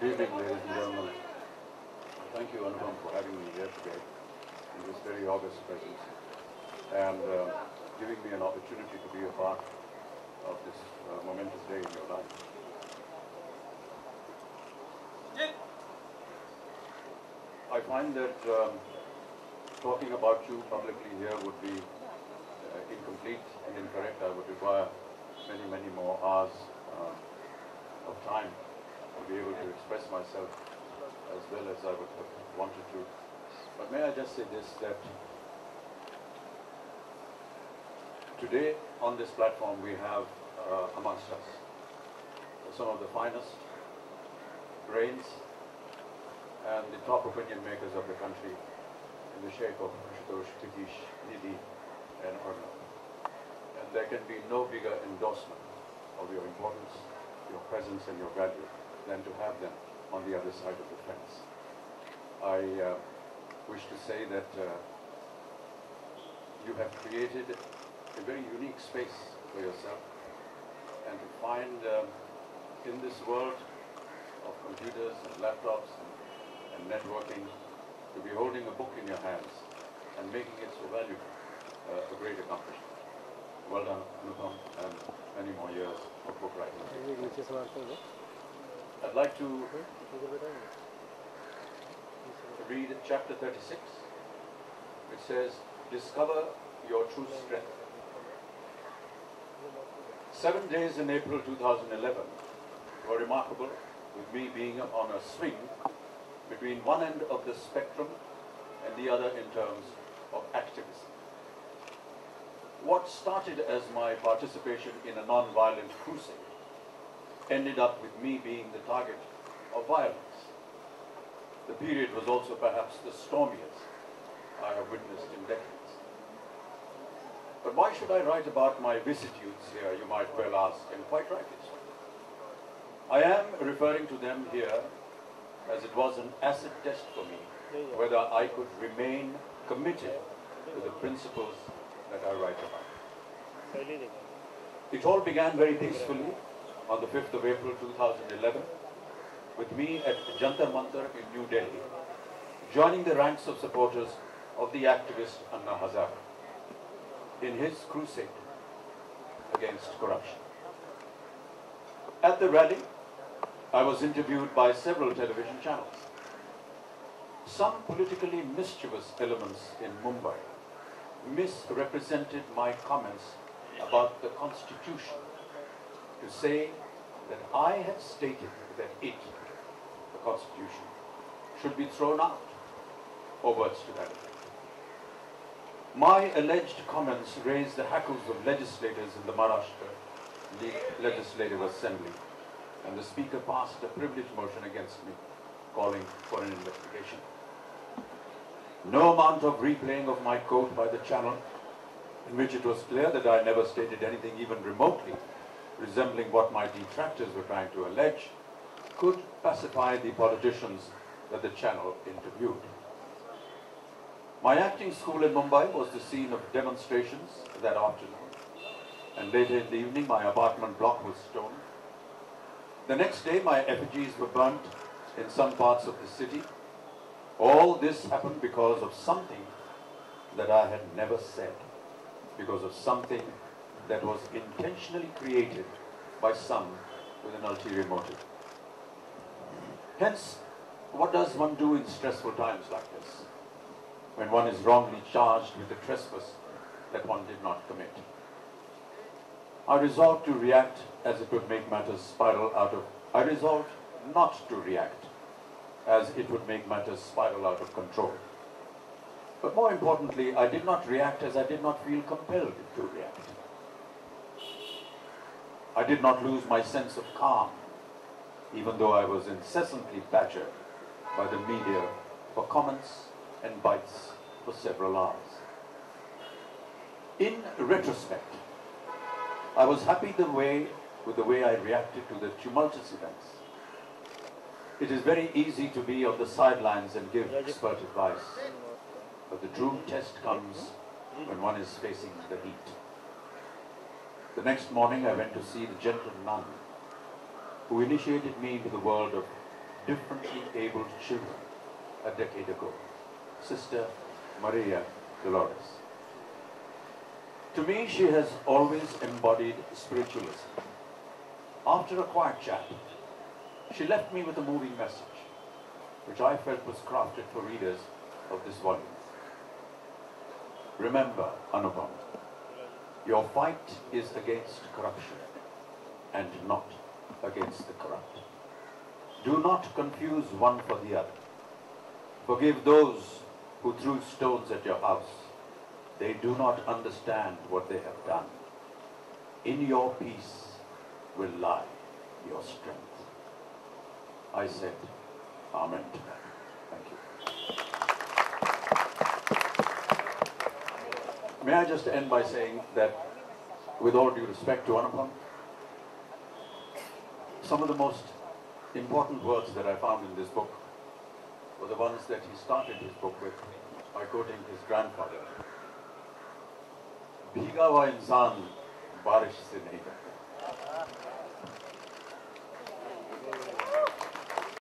Good evening, ladies and gentlemen. Thank you, Anupam, for having me here today in this very august presence and giving me an opportunity to be a part of this momentous day in your life. I find that talking about you publicly here would be incomplete and incorrect. I would require many, many more hours of time to be able to express myself as well as I would have wanted to. But may I just say this, that today on this platform we have amongst us some of the finest brains and the top opinion makers of the country in the shape of Ashutosh, Pritish, Nidhi and Arnab. And there can be no bigger endorsement of your importance, your presence and your value than to have them on the other side of the fence. I wish to say that you have created a very unique space for yourself, and to find in this world of computers and laptops and networking, to be holding a book in your hands and making it so valuable, a great accomplishment. Well done, Anupam, and many more years of book writing. I'd like to read chapter 36, which says, "Discover your true strength." 7 days in April 2011 were remarkable, with me being on a swing between one end of the spectrum and the other in terms of activism. What started as my participation in a non-violent crusade ended up with me being the target of violence. The period was also perhaps the stormiest I have witnessed in decades. But why should I write about my vicissitudes here, you might well ask, and quite rightly so. I am referring to them here as it was an acid test for me, whether I could remain committed to the principles that I write about. It all began very peacefully on the 5th of April 2011 with me at Jantar Mantar in New Delhi, joining the ranks of supporters of the activist Anna Hazare in his crusade against corruption. At the rally, I was interviewed by several television channels. Some politically mischievous elements in Mumbai misrepresented my comments about the Constitution to say that I had stated that it, the Constitution, should be thrown out, or words to that effect. My alleged comments raised the hackles of legislators in the Maharashtra Legislative Assembly, and the Speaker passed a privilege motion against me, calling for an investigation. No amount of replaying of my quote by the channel, in which it was clear that I never stated anything even remotely resembling what my detractors were trying to allege, could pacify the politicians that the channel interviewed. My acting school in Mumbai was the scene of demonstrations that afternoon, and later in the evening my apartment block was stoned. The next day my effigies were burnt in some parts of the city. All this happened because of something that I had never said, because of something that was intentionally created by some with an ulterior motive. Hence, what does one do in stressful times like this, when one is wrongly charged with a trespass that one did not commit? I resolved to react as it would make matters spiral out of... I resolved not to react as it would make matters spiral out of control. But more importantly, I did not react as I did not feel compelled to react. I did not lose my sense of calm, even though I was incessantly badgered by the media for comments and bites for several hours. In retrospect, I was happy with the way I reacted to the tumultuous events. It is very easy to be on the sidelines and give expert advice, but the true test comes when one is facing the heat. The next morning I went to see the gentle nun who initiated me into the world of differently abled children a decade ago, Sister Maria Dolores. To me, she has always embodied spiritualism. After a quiet chat, she left me with a moving message, which I felt was crafted for readers of this volume. Remember, Anupam, your fight is against corruption and not against the corrupt. Do not confuse one for the other. Forgive those who threw stones at your house. They do not understand what they have done. In your peace will lie your strength. I said, Amen to that. Thank you. May I just end by saying that, with all due respect to Anupam, some of the most important words that I found in this book were the ones that he started his book with by quoting his grandfather. भीगा हुआ इंसान बारिश से नहीं डरता.